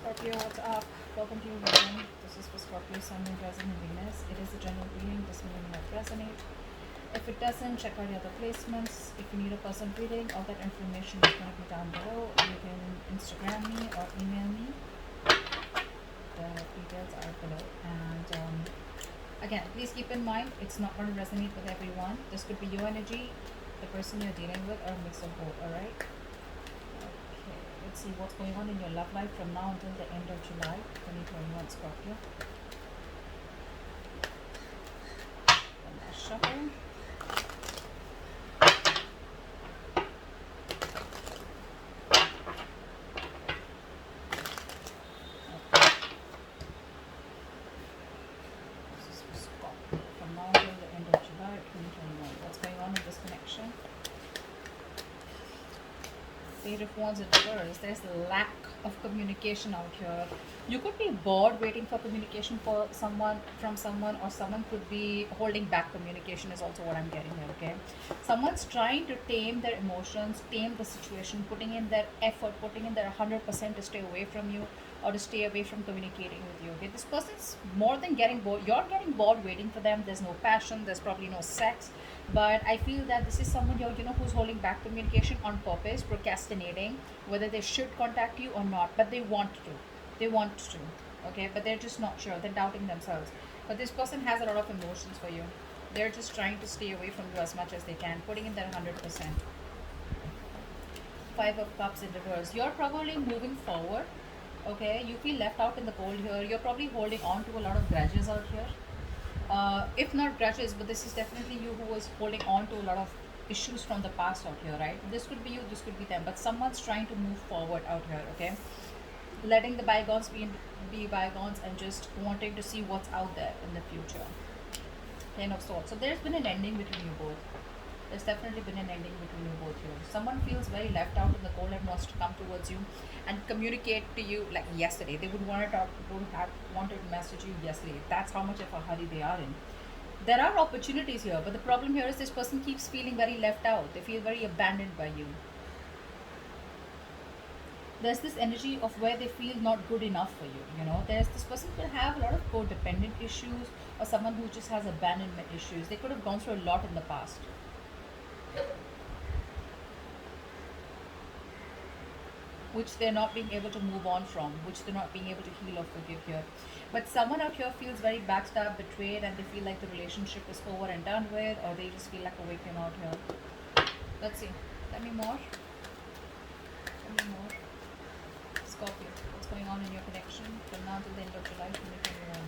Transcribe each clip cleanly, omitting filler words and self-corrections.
Scorpio, what's up? Welcome to your reading. This is for Scorpio, Sun, Moon, Rising, and Venus. It is a general reading. This may not resonate. If it doesn't, check out the other placements. If you need a personal reading, all that information is going to be down below. You can Instagram me or email me. The details are below. And again, please keep in mind, it's not going to resonate with everyone. This could be your energy, the person you're dealing with, or a mix of both, alright? Okay, let's see what's going on in your love life from now until the end of July 2021, Scorpio. One last shuffle. This is for Scorpio. From now until the end of July 2021. What's going on in this connection? Page of Wands in reverse. There's lack of communication out here. You could be bored waiting for communication for someone from someone, or someone could be holding back communication is also what I'm getting here, okay? Someone's trying to tame their emotions, tame the situation, putting in their effort, putting in their 100% to stay away from you, or to stay away from communicating with you, okay? This person's more than getting bored. You're getting bored waiting for them. There's no passion, there's probably no sex, but I feel that this is someone who's holding back communication on purpose, procrastinating whether they should contact you or not, but they want to, okay, but they're just not sure, they're doubting themselves. But this person has a lot of emotions for you. They're just trying to stay away from you as much as they can, putting in their 100%. Five of Cups in reverse. You're probably moving forward, okay? You feel left out in the cold here. You're probably holding on to a lot of grudges out here, if not grudges, but this is definitely you who was holding on to a lot of issues from the past out here, right? This could be you, this could be them, but someone's trying to move forward out here, okay? Letting the bygones be bygones and just wanting to see what's out there in the future. Ten of Swords. So there's been an ending between you both. There's definitely been an ending between you both here. Someone feels very left out in the cold and wants to come towards you and communicate to you like yesterday. They would want to talk, would have wanted to message you yesterday. That's how much of a hurry they are in. There are opportunities here, but the problem here is this person keeps feeling very left out. They feel very abandoned by you. There's this energy of where they feel not good enough for you. There's this person could have a lot of codependent issues, or someone who just has abandonment issues. They could have gone through a lot in the past, which they're not being able to move on from, which they're not being able to heal or forgive here. But someone out here feels very backstabbed, betrayed, and they feel like the relationship is over and done with, or they just feel like a victim out here. Let's see. Tell me more. Tell me more. Scorpio, what's going on in your connection from now till the end of July 2021?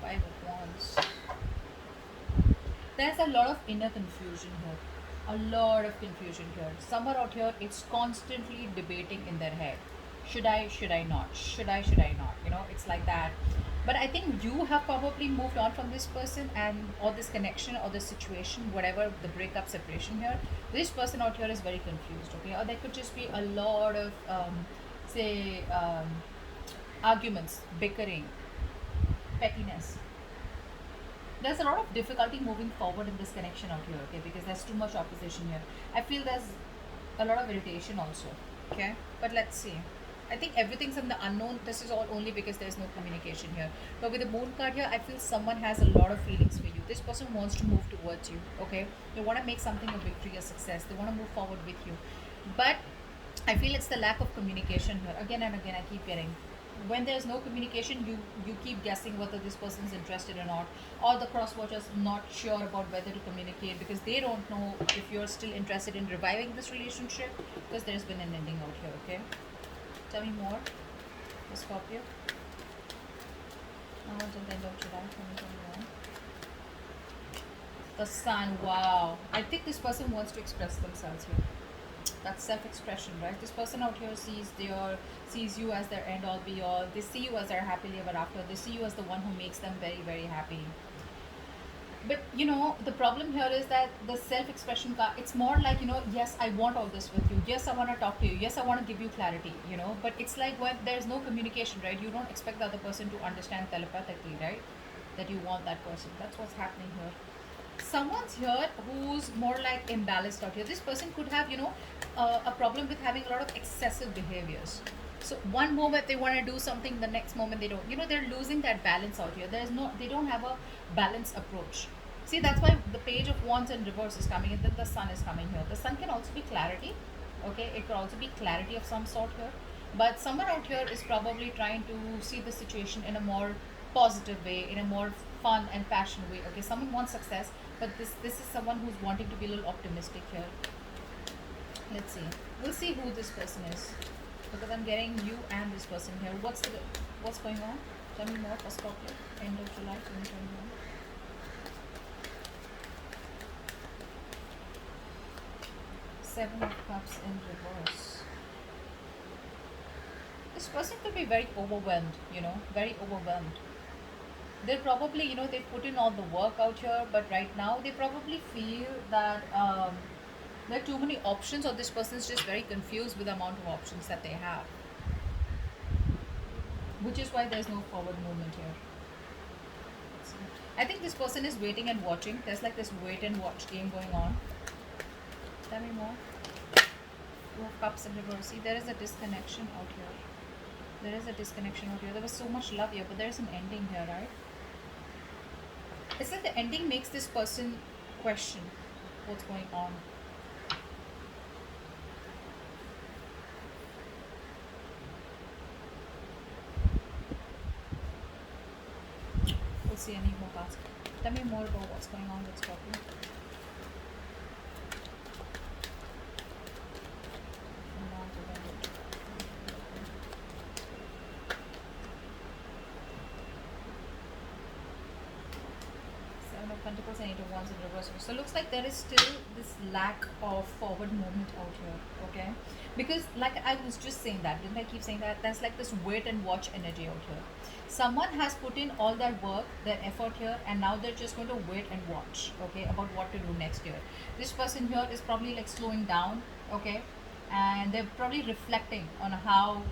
Five of Wands. There's a lot of inner confusion here. A lot of confusion here. Someone out here, it's constantly debating in their head. Should I not? Should I not? It's like that. But I think you have probably moved on from this person, and or this connection or this situation, whatever the breakup, separation here. This person out here is very confused, okay? Or there could just be a lot of, say, arguments, bickering, pettiness. There's a lot of difficulty moving forward in this connection out here, okay? Because there's too much opposition here. I feel there's a lot of irritation also, okay? But let's see. I think everything's in the unknown. This is all only because there's no communication here. But with the moon card here, I feel someone has a lot of feelings for you. This person wants to move towards you, okay? They want to make something a victory, a success. They want to move forward with you. But I feel it's the lack of communication here. Again and again, I keep getting. When there's no communication, you keep guessing whether this person's interested or not, or the cross watchers not sure about whether to communicate because they don't know if you're still interested in reviving this relationship, because there's been an ending out here, okay? Tell me more, Scorpio. Now until the end of July 2021. The Sun, wow. I think this person wants to express themselves here. That's self-expression, right? This person out here sees you as their end all be all. They see you as their happily ever after. They see you as the one who makes them very, very happy. But the problem here is that the self-expression card, it's more like, yes, I want all this with you. Yes, I want to talk to you. Yes, I want to give you clarity, but it's like when there's no communication, right? You don't expect the other person to understand telepathically, right? That you want that person. That's what's happening here. Someone's here who's more like imbalanced out here. This person could have, a problem with having a lot of excessive behaviors. So one moment they want to do something, the next moment they don't. They're losing that balance out here. They don't have a balanced approach. See, that's why the page of wands in reverse is coming, and then the sun is coming here. The sun can also be clarity. Okay, it could also be clarity of some sort here. But someone out here is probably trying to see the situation in a more positive way, in a more fun and passionate way. Okay, someone wants success, but this is someone who's wanting to be a little optimistic here. Let's see. We'll see who this person is, because I'm getting you and this person here. What's going on? Tell me more for Scorpio. End of July 2021. Seven of Cups in reverse. This person could be very overwhelmed. Very overwhelmed. They're probably, they put in all the work out here, but right now they probably feel that there are too many options, or this person is just very confused with the amount of options that they have, which is why there's no forward movement here. I think this person is waiting and watching. There's like this wait and watch game going on. Tell me more. Two of Cups in reverse. See, there is a disconnection out here. There is a disconnection out here. There was so much love here, but there's an ending here, right? It's like the ending makes this person question what's going on. We'll see any more cards. Tell me more about what's going on with Scorpio. Seven of Pentacles and Eight of Wands in reverse. So it looks like there is still this lack of forward movement out here, okay? Because like I was just saying that, didn't I keep saying that? There's like this wait and watch energy out here. Someone has put in all their work, their effort here, and now they're just going to wait and watch, okay, about what to do next year. This person here is probably like slowing down, okay, and they're probably reflecting on how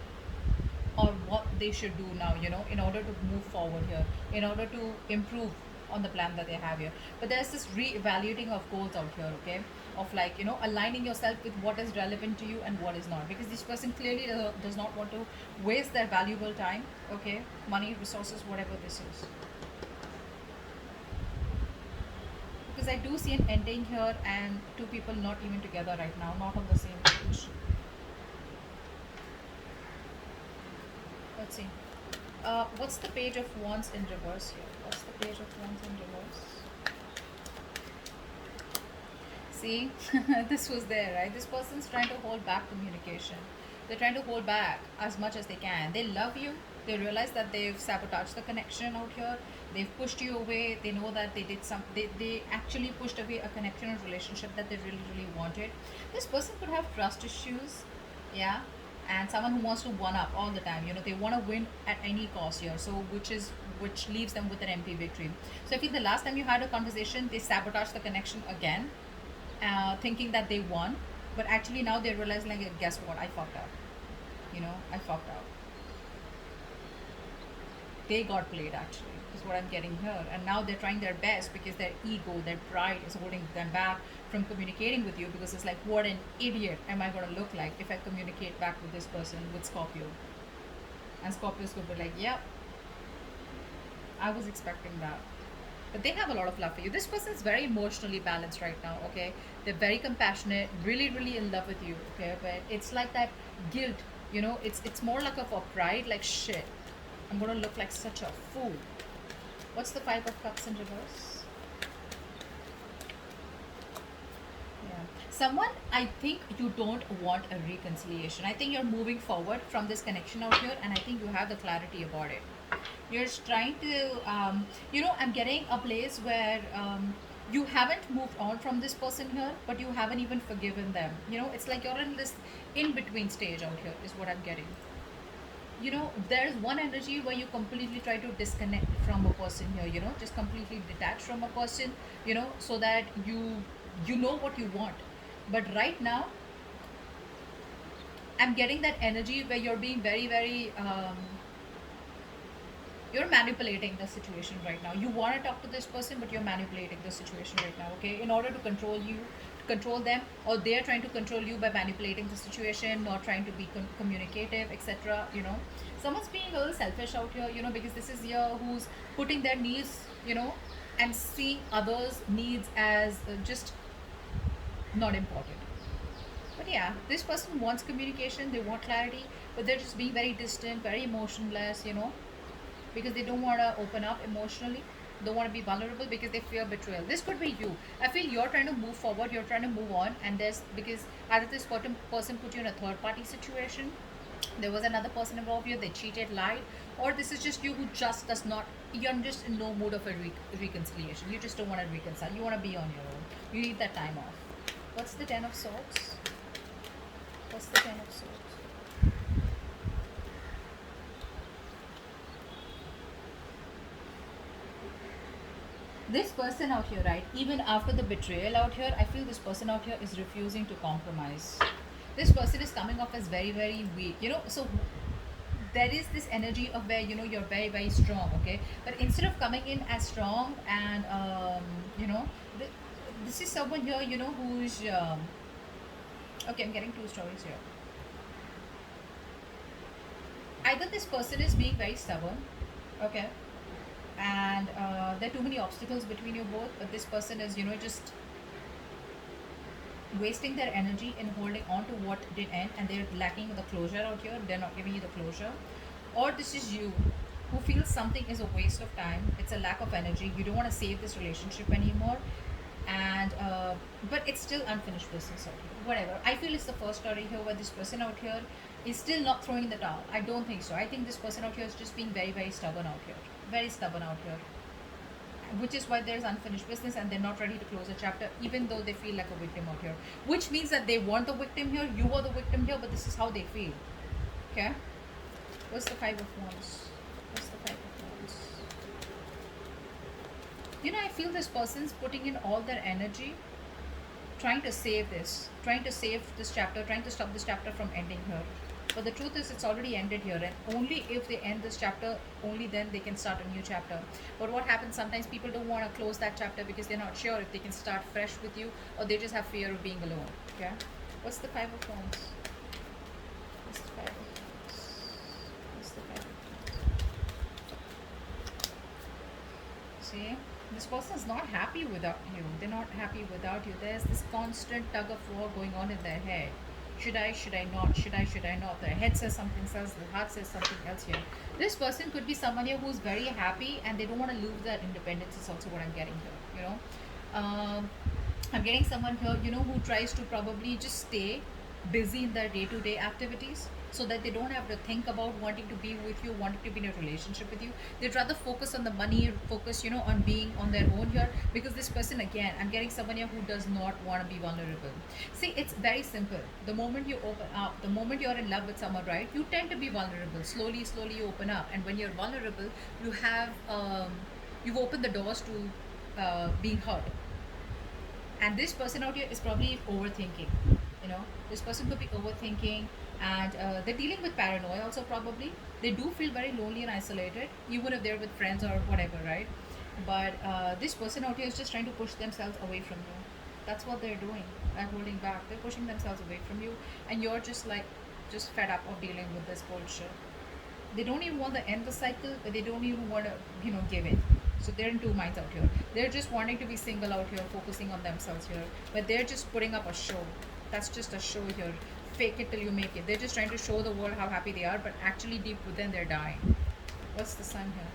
or what they should do now, in order to move forward here, in order to improve on the plan that they have here. But there's this re-evaluating of goals out here, okay, of like, aligning yourself with what is relevant to you and what is not, because this person clearly does not want to waste their valuable time, okay, money, resources, whatever this is. Because I do see an ending here and two people not even together right now, not on the same page. Let's see. What's the page of wands in reverse here? What's the page of wands in reverse? See, this was there, right? This person's trying to hold back communication. They're trying to hold back as much as they can. They love you. They realize that they've sabotaged the connection out here. They've pushed you away. They know that they did some. They actually pushed away a connection or relationship that they really, really wanted. This person could have trust issues. Yeah, and someone who wants to one up all the time, they want to win at any cost here, so which leaves them with an empty victory. So I feel the last time you had a conversation, they sabotaged the connection again, thinking that they won, but actually now they realize, like, guess what, I fucked up. I fucked up. They got played, actually, is what I'm getting here. And now they're trying their best because their ego, their pride is holding them back from communicating with you, because it's like, what an idiot am I going to look like if I communicate back with this person, with Scorpio? And Scorpios could be like, yep, I was expecting that. But they have a lot of love for you. This person is very emotionally balanced right now, okay? They're very compassionate, really, really in love with you, okay? But it's like that guilt, it's more like of a pride, like, shit, I'm gonna look like such a fool. What's the Five of Cups in reverse? Yeah. Someone, I think you don't want a reconciliation. I think you're moving forward from this connection out here, and I think you have the clarity about it. You're trying to, I'm getting a place where you haven't moved on from this person here, but you haven't even forgiven them. It's like you're in this in between stage out here, is what I'm getting. There's one energy where you completely try to disconnect from a person here, just completely detach from a person, so that you know what you want. But right now, I'm getting that energy where you're being very, very you're manipulating the situation right now. You want to talk to this person, but you're manipulating the situation right now, okay, in order to control you, control them, or they're trying to control you by manipulating the situation, not trying to be communicative, etc. Someone's being a little selfish out here, because this is here who's putting their needs, and seeing others needs as just not important. But yeah, this person wants communication, they want clarity, but they're just being very distant, very emotionless, because they don't want to open up emotionally, don't want to be vulnerable because they fear betrayal. This could be you. I feel you're trying to move forward, you're trying to move on, and there's because either this person put you in a third party situation, there was another person involved here, they cheated, lied, or this is just you who just does not, you're just in no mood of a reconciliation. You just don't want to reconcile, you want to be on your own, you need that time off. What's the Ten of Swords? What's the Ten of Swords? This person out here, right, even after the betrayal out here, I feel this person out here is refusing to compromise. This person is coming off as very, very weak, so there is this energy of where you're very, very strong, okay, but instead of coming in as strong and you know th- this is someone here, who's okay, I'm getting two stories here. Either this person is being very stubborn, okay, and there are too many obstacles between you both, but this person is just wasting their energy in holding on to what did end, and they're lacking the closure out here, they're not giving you the closure. Or this is you who feels something is a waste of time, it's a lack of energy, you don't want to save this relationship anymore, and but it's still unfinished business out here, whatever. I feel it's the first story here where this person out here is still not throwing the towel. I don't think so. I think this person out here is just being very, very stubborn out here, very stubborn out here, which is why there's unfinished business and they're not ready to close a chapter, even though they feel like a victim out here, which means that they weren't the victim here, you were the victim here, but this is how they feel. Okay, what's the Five of Wands? What's the Five of Wands? I feel this person's putting in all their energy trying to save this, trying to save this chapter, trying to stop this chapter from ending here. But the truth is, it's already ended here, and only if they end this chapter, only then they can start a new chapter. But what happens sometimes, people don't want to close that chapter because they're not sure if they can start fresh with you, or they just have fear of being alone. Okay? What's the Five of Wands? What's the Five of Wands? What's the Five of Wands? See? This person is not happy without you. They're not happy without you. There's this constant tug of war going on in their head. Should I, should I not? Should I, should I not? Their head says something else, the heart says something else here. This person could be someone here who's very happy and they don't want to lose their independence, is also what I'm getting here, I'm getting someone here, who tries to probably just stay busy in their day-to-day activities so that they don't have to think about wanting to be with you, wanting to be in a relationship with you. They'd rather focus on the money, focus, on being on their own here, because this person, again, I'm getting someone here who does not want to be vulnerable. See, it's very simple. The moment you open up, the moment you're in love with someone, right, you tend to be vulnerable. Slowly, slowly you open up. And when you're vulnerable, you have, you've opened the doors to being hurt. And this person out here is probably overthinking. This person could be overthinking, and they're dealing with paranoia also, probably. They do feel very lonely and isolated, even if they're with friends or whatever, right? But this person out here is just trying to push themselves away from you. That's what they're doing. They're holding back, they're pushing themselves away from you, and you're just like, just fed up of dealing with this bullshit. They don't even want to end the cycle, but they don't even want to, give in. So they're in two minds out here. They're just wanting to be single out here, focusing on themselves here, but they're just putting up a show. That's just a show here. Fake it till you make it. They're just trying to show the world how happy they are, but actually deep within they're dying. What's the Sun here?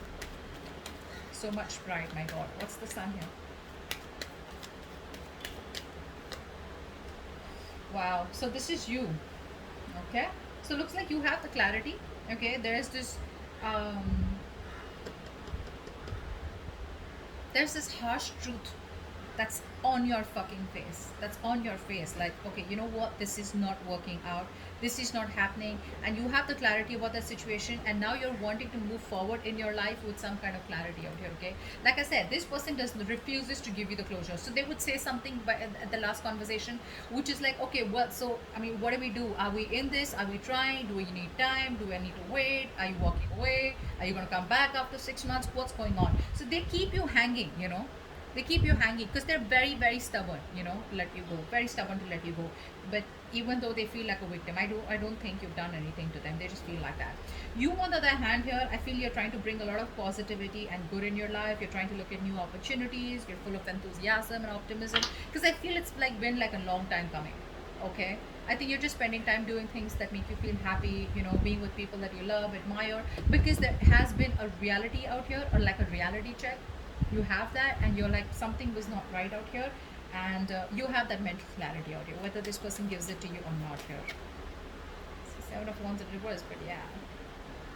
So much pride, my God. What's the Sun here? Wow. So this is you. Okay. So looks like you have the clarity. Okay. Um, there's this harsh truth that's on your fucking face. That's on your face. Like, okay, you know what? This is not working out. This is not happening. And you have the clarity about the situation. And now you're wanting to move forward in your life with some kind of clarity out here, okay? Like I said, this person refuses to give you the closure. So they would say something at the last conversation, which is like, okay, well, so, I mean, what do we do? Are we in this? Are we trying? Do we need time? Do I need to wait? Are you walking away? Are you going to come back after 6 months? What's going on? So they keep you hanging, They keep you hanging because they're very, very stubborn, to let you go. Very stubborn to let you go. But even though they feel like a victim, I don't think you've done anything to them. They just feel like that. You, on the other hand, here, I feel you're trying to bring a lot of positivity and good in your life. You're trying to look at new opportunities. You're full of enthusiasm and optimism. Because I feel it's like been like a long time coming. Okay, I think you're just spending time doing things that make you feel happy, being with people that you love, admire, because there has been a reality out here, or like a reality check. You have that, and you're like, something was not right out here, and you have that mental clarity out here, whether this person gives it to you or not here. It's Seven of Wands in reverse, but yeah.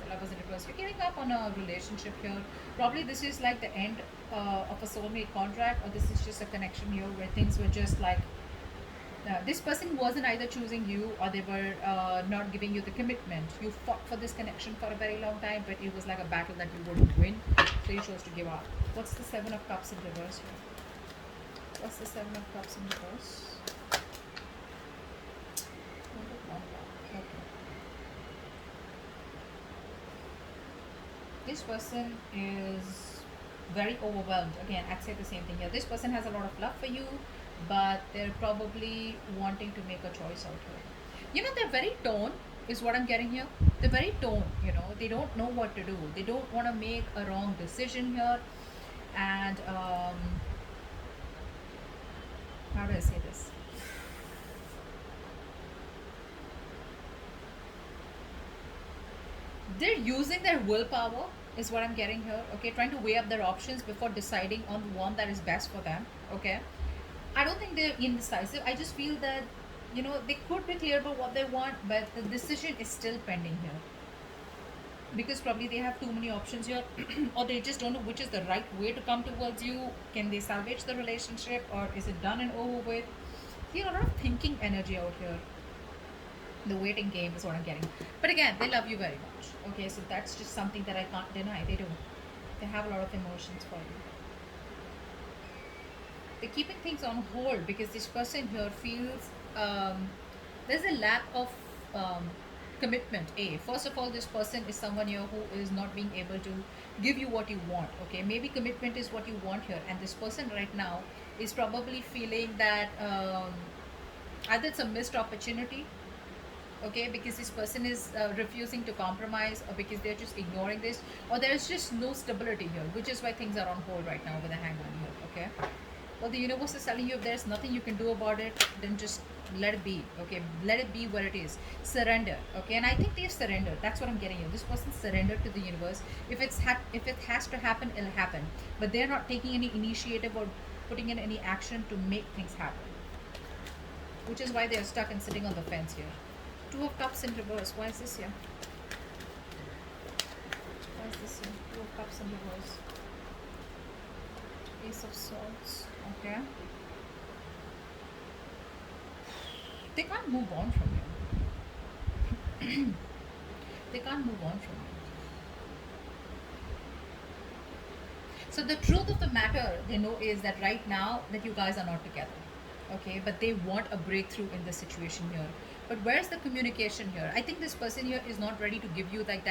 The Lovers in reverse. You're giving up on a relationship here. Probably this is like the end of a soulmate contract, or this is just a connection here where things were just like this person wasn't either choosing you, or they were not giving you the commitment. You fought for this connection for a very long time, but it was like a battle that you wouldn't win, so you chose to give up. What's the Seven of Cups in reverse here? What's the Seven of Cups in reverse? Okay. This person is very overwhelmed. Again, I'd say the same thing here. This person has a lot of love for you, but they're probably wanting to make a choice out here. They're very torn, is what I'm getting here. They're very torn, they don't know what to do. They don't want to make a wrong decision here. And how do I say this? They're using their willpower, is what I'm getting here. Okay, trying to weigh up their options before deciding on the one that is best for them. Okay, I don't think they're indecisive. I just feel that they could be clear about what they want, but the decision is still pending here, because probably they have too many options here, or they just don't know which is the right way to come towards you. Can they salvage the relationship, or is it done and over with? A lot of thinking energy out here. The waiting game is what I'm getting. But again, they love you very much. Okay, so that's just something that I can't deny. They do. They have a lot of emotions for you. They're keeping things on hold because this person here feels there's a lack of um, commitment. First of all, this person is someone here who is not being able to give you what you want. Okay, maybe commitment is what you want here, and this person right now is probably feeling that either it's a missed opportunity, okay, because this person is refusing to compromise, or because they're just ignoring this, or there's just no stability here, which is why things are on hold right now with the Hangman here. Okay, well, the universe is telling you, if there's nothing you can do about it, then just let it be. Okay, let it be where it is. Surrender. Okay, and I think they've surrendered. That's what I'm getting here. This person surrendered to the universe. If it has to happen, it'll happen, but they're not taking any initiative or putting in any action to make things happen, which is why they're stuck and sitting on the fence here. Two of Cups in reverse. Why is this here? Why is this here? Two of Cups in reverse. Ace of Swords. Okay. They can't move on from you. They can't move on from you. So the truth of the matter, they know, is that right now that you guys are not together. Okay, but they want a breakthrough in the situation here. But where's the communication here? I think this person here is not ready to give you like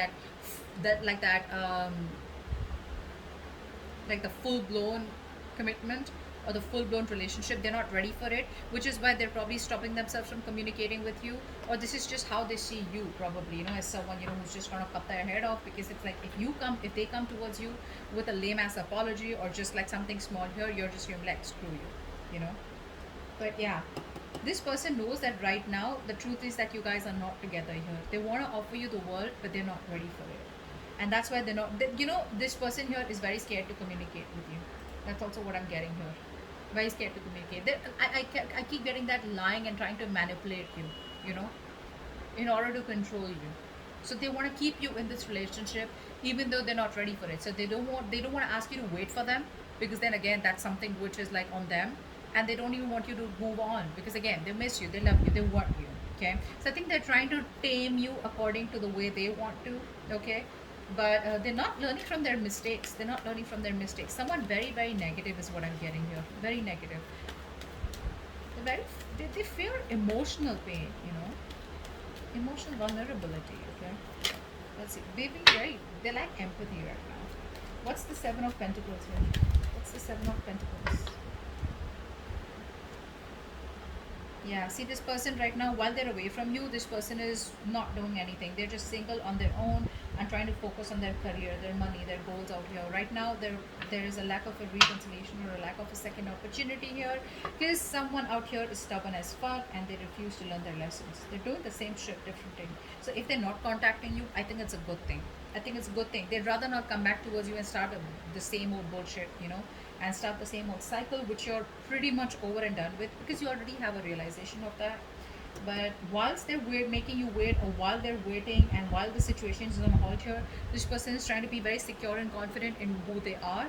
like the full blown commitment or the full blown relationship. They're not ready for it, which is why they're probably stopping themselves from communicating with you. Or this is just how they see you, probably, as someone, who's just gonna cut their head off. Because it's like, if they come towards you with a lame ass apology, or just like something small here, you're just gonna be like, screw you. But yeah, this person knows that right now the truth is that you guys are not together here. They want to offer you the world, but they're not ready for it, and that's why they're not. This person here is very scared to communicate with you. That's also what I'm getting here. Very scared to communicate. I keep getting that lying and trying to manipulate you. You know, in order to control you. So they want to keep you in this relationship, even though they're not ready for it. So they don't want to ask you to wait for them, because then again, that's something which is like on them, and they don't even want you to move on, because again, they miss you, they love you, they want you. Okay, so I think they're trying to tame you according to the way they want to. Okay, but they're not learning from their mistakes. They're not learning from their mistakes. Someone very, very negative is what I'm getting here. Very negative. They're they fear emotional pain. Emotional vulnerability. Okay, let's see. They lack empathy right now. What's the Seven of Pentacles here? What's What's the Seven of Pentacles? Yeah, see this person right now, while they're away from you, this person is not doing anything. They're just single on their own and trying to focus on their career, their money, their goals out here. Right now, there is a lack of a reconciliation or a lack of a second opportunity here because someone out here is stubborn as fuck and they refuse to learn their lessons. They're doing the same shit, different thing. So if they're not contacting you, I think it's a good thing. I think it's a good thing. They'd rather not come back towards you and start the same old bullshit, and start the same old cycle, which you're pretty much over and done with because you already have a realization of that. But whilst making you wait, or while they're waiting, and while the situation is on hold here, this person is trying to be very secure and confident in who they are,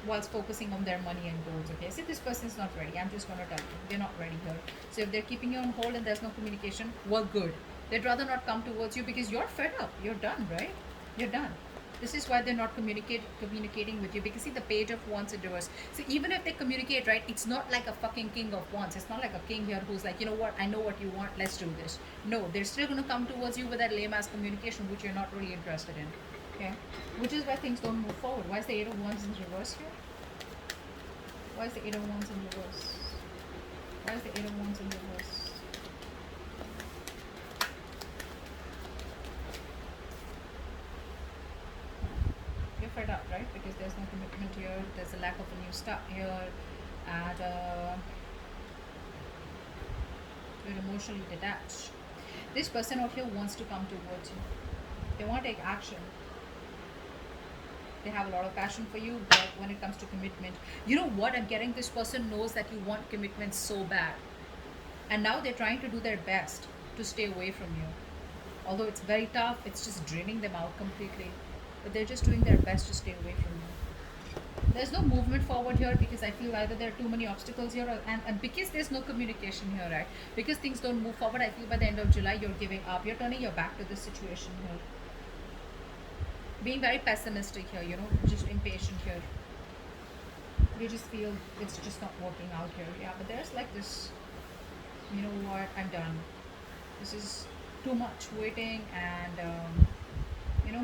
whilst focusing on their money and goals. Okay, so this person is not ready. I'm just gonna tell you, they're not ready here. So if they're keeping you on hold and there's no communication, well, good. They'd rather not come towards you because you're fed up. You're done, right? You're done. This is why they're not communicating with you, because see the Page of Wands in reverse. So even if they communicate, right, it's not like a fucking King of Wands. It's not like a king here who's like, you know what, I know what you want, let's do this. No, they're still going to come towards you with that lame ass communication which you're not really interested in. Okay, which is why things don't move forward. Why is the Eight of Wands in reverse here? Why is the Eight of Wands in reverse? Why is the Eight of Wands in reverse? You're fed up, right? Because there's no commitment here, there's a lack of a new start here, and you're emotionally detached. This person out here wants to come towards you. They want to take action. They have a lot of passion for you, but when it comes to commitment, you know what I'm getting? This person knows that you want commitment so bad. And now they're trying to do their best to stay away from you. Although it's very tough, it's just draining them out completely. But they're just doing their best to stay away from you. There's no movement forward here because I feel either there are too many obstacles here, and because there's no communication here, right? Because things don't move forward, I feel by the end of July you're giving up. You're turning your back to this situation here. Being very pessimistic here, just impatient here. You just feel it's just not working out here. Yeah, but there's like this, you know what, I'm done. This is too much waiting, and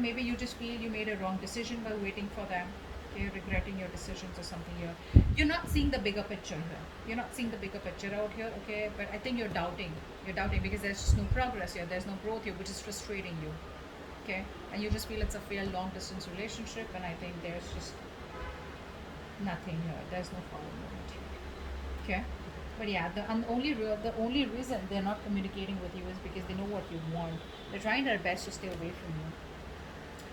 maybe you just feel you made a wrong decision by waiting for them. Okay, regretting your decisions or something here. You're not seeing the bigger picture here. You're not seeing the bigger picture out here, okay? But I think you're doubting. You're doubting because there's just no progress here. There's no growth here, which is frustrating you. Okay? And you just feel it's a failed long distance relationship, and I think there's just nothing here. There's no forward movement here. Okay? But yeah, the only reason they're not communicating with you is because they know what you want. They're trying their best to stay away from you.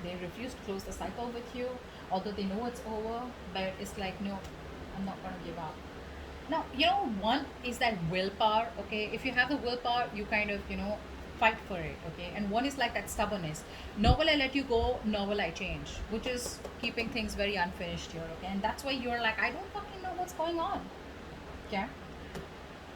They refuse to close the cycle with you, although they know it's over, but it's like, no, I'm not gonna give up. Now, one is that willpower, okay? If you have the willpower, you kind of, fight for it, okay? And one is like that stubbornness. Nor will I let you go, nor will I change, which is keeping things very unfinished here, okay? And that's why you're like, I don't fucking know what's going on, okay?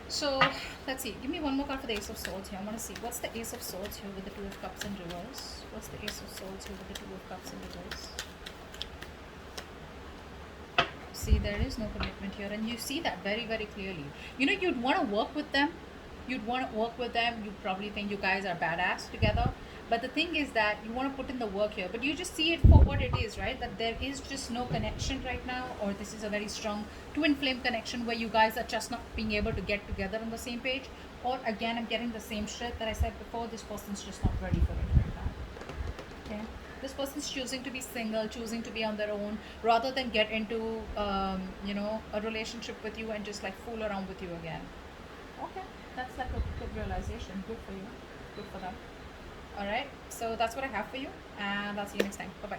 So let's see. Give me one more card for the Ace of Swords here. I want to see what's the Ace of Swords here with the Two of Cups in reverse. What's the Ace of Swords here with the Two of Cups in reverse? See, there is no commitment here, and you see that very, very clearly. You'd want to work with them. You'd want to work with them. You probably think you guys are badass together. But the thing is that you want to put in the work here, but you just see it for what it is, right? That there is just no connection right now, or this is a very strong twin flame connection where you guys are just not being able to get together on the same page. Or again, I'm getting the same shit that I said before. This person's just not ready for it right now. Okay, this person's choosing to be single, choosing to be on their own, rather than get into a relationship with you and just like fool around with you again. Okay, that's like a good realization. Good for you. Good for them. All right, so that's what I have for you, and I'll see you next time. Bye bye.